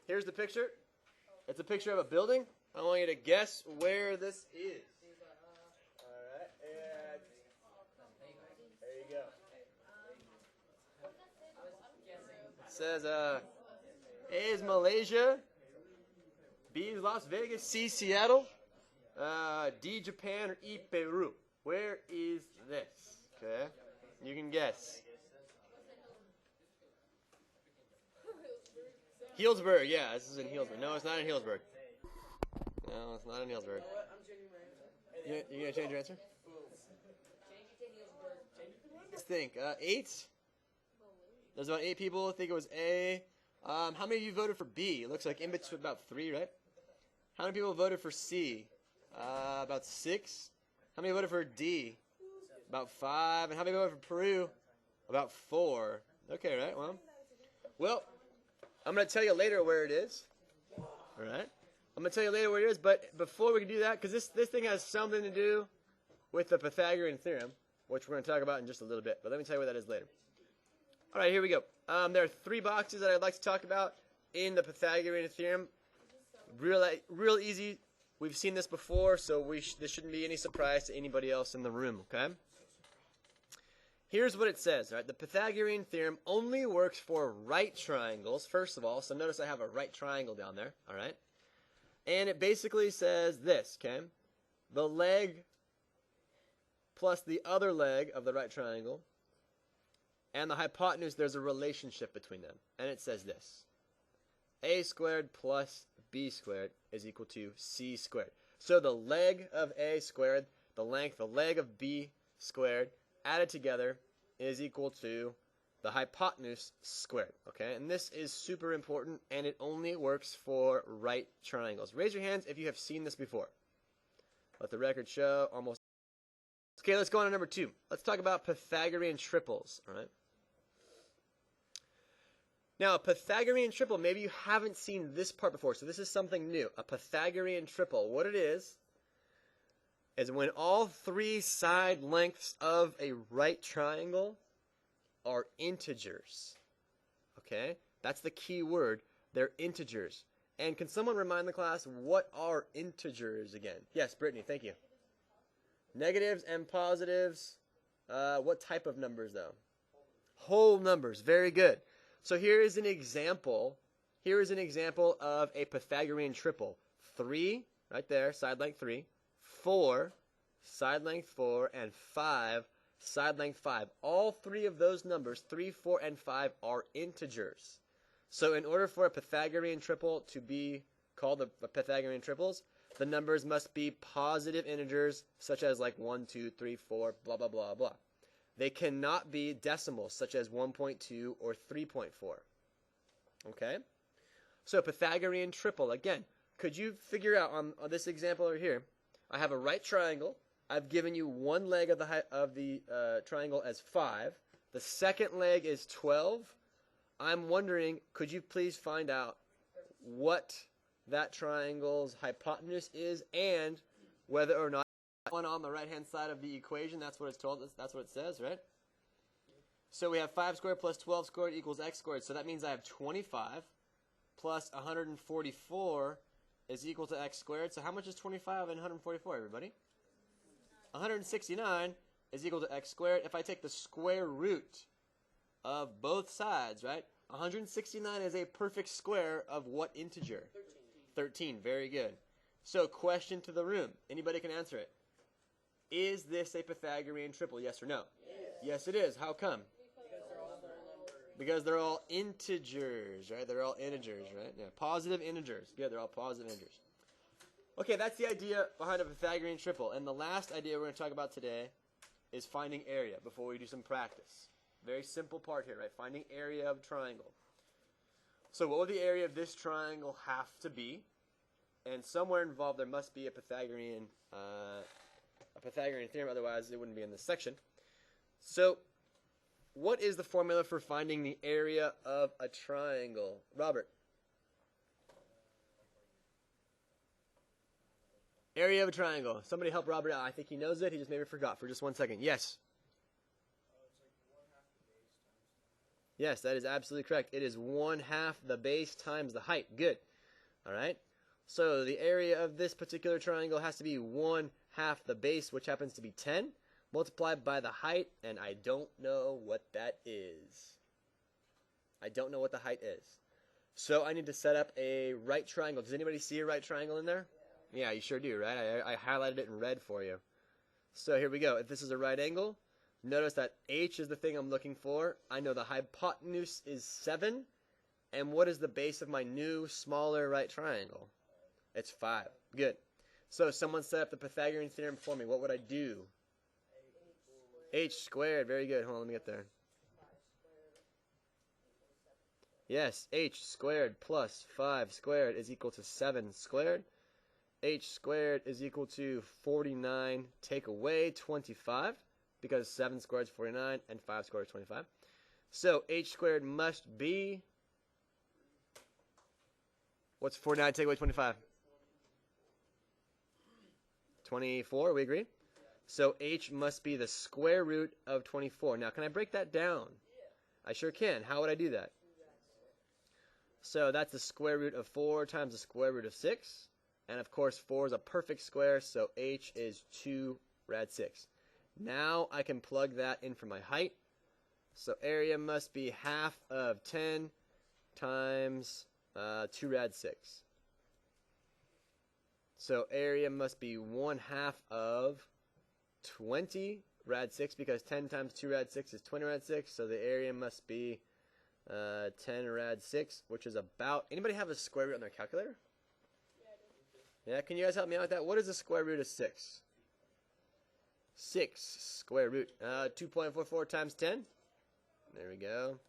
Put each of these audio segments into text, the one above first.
Here's the picture. It's a picture of a building. I want you to guess where this is. All right, and there you go. It says, A is Malaysia, B is Las Vegas, C Seattle, D Japan, or E Peru. Where is this? Okay, you can guess. Healdsburg, yeah, this is in Healdsburg. No, it's not in Healdsburg. No, it's not in Healdsburg. You gonna change your answer? Let's think. 8. There's about 8 people. I think it was A. How many of you voted for B? It looks like in between about 3, right? How many people voted for C? About 6. How many voted for D? About 5. And how many voted for Peru? About 4. Okay, right? Well, I'm going to tell you later where it is. All right? I'm going to tell you later where it is, but before we can do that, because this thing has something to do with the Pythagorean Theorem, which we're going to talk about in just a little bit, but let me tell you what that is later. All right, here we go. There are 3 boxes that I'd like to talk about in the Pythagorean Theorem. Real easy. We've seen this before, so this shouldn't be any surprise to anybody else in the room, okay? Here's what it says, all right? The Pythagorean Theorem only works for right triangles, first of all. So notice I have a right triangle down there, all right? And it basically says this, okay? The leg plus the other leg of the right triangle and the hypotenuse, there's a relationship between them. And it says this. A squared plus B squared is equal to C squared. So the leg of A squared, the leg of B squared, added together is equal to the hypotenuse squared, okay? And this is super important, and it only works for right triangles. Raise your hands if you have seen this before. Let the record show almost. Okay, let's go on to number 2. Let's talk about Pythagorean triples, all right? Now, a Pythagorean triple, maybe you haven't seen this part before, so this is something new. A Pythagorean triple, what it is when all 3 side lengths of a right triangle are integers. Okay? That's the key word. They're integers. And can someone remind the class what are integers again? Yes, Brittany, thank you. Negatives and positives. What type of numbers, though? Whole numbers. Very good. So here is an example. Here is an example of a Pythagorean triple. 3, right there, side length 3. 4, side length 4, and 5, side length 5. All 3 of those numbers, 3, 4, and 5, are integers. So in order for a Pythagorean triple to be called the Pythagorean triples, the numbers must be positive integers, such as like 1, 2, 3, 4, blah, blah, blah, blah. They cannot be decimals, such as 1.2 or 3.4. Okay? So Pythagorean triple, again, could you figure out on this example over here, I have a right triangle. I've given you one leg of the triangle as 5. The second leg is 12. I'm wondering, could you please find out what that triangle's hypotenuse is and whether or not one on the right-hand side of the equation, that's what it's told us, that's what it says, right? So we have 5 squared plus 12 squared equals x squared. So that means I have 25 plus 144 is equal to x squared. So how much is 25 and 144, everybody? 169 is equal to x squared. If I take the square root of both sides, right? 169 is a perfect square of what integer? 13. Very good. So question to the room. Anybody can answer it. Is this a Pythagorean triple, yes or no? Yes, it is. How come? Because they're all integers, right? They're all integers, right? Yeah, positive integers. Good, they're all positive integers. Okay, that's the idea behind a Pythagorean triple. And the last idea we're going to talk about today is finding area before we do some practice. Very simple part here, right? Finding area of triangle. So what would the area of this triangle have to be? And somewhere involved there must be a Pythagorean theorem, otherwise it wouldn't be in this section. So what is the formula for finding the area of a triangle? Robert. Area of a triangle. Somebody help Robert out. I think he knows it. He just maybe forgot for just 1 second. Yes. Yes, that is absolutely correct. It is 1/2 the base times the height. Good. All right. So the area of this particular triangle has to be 1/2 the base, which happens to be 10, multiplied by the height, and I don't know what that is. I don't know what the height is. So I need to set up a right triangle. Does anybody see a right triangle in there? Yeah, you sure do, right? I highlighted it in red for you. So here we go. If this is a right angle, notice that h is the thing I'm looking for. I know the hypotenuse is 7. And what is the base of my new, smaller right triangle? It's 5. Good. So if someone set up the Pythagorean Theorem for me, what would I do? H squared. Very good. Hold on, let me get there. Yes, h squared plus 5 squared is equal to 7 squared. H squared is equal to 49. Take away 25, because 7 squared is 49 and 5 squared is 25. So h squared must be... What's 49 take away 25? 24, we agree? So h must be the square root of 24. Now, can I break that down? I sure can. How would I do that? So that's the square root of 4 times the square root of 6. And of course, 4 is a perfect square, so h is 2 rad 6. Now I can plug that in for my height. So area must be 1/2 of 10 times 2 rad 6. So area must be 1/2 of 20 rad 6, because 10 times 2 rad 6 is 20 rad 6. So the area must be 10 rad 6, which is about... Anybody have a square root on their calculator? Yeah, can you guys help me out with that? What is the square root of 6? 6 square root. 2.44 times 10. There we go.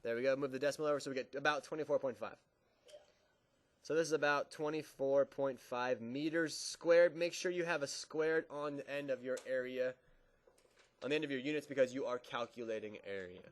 There we go. Move the decimal over so we get about 24.5. So this is about 24.5 meters squared. Make sure you have a squared on the end of your area, on the end of your units, because you are calculating area.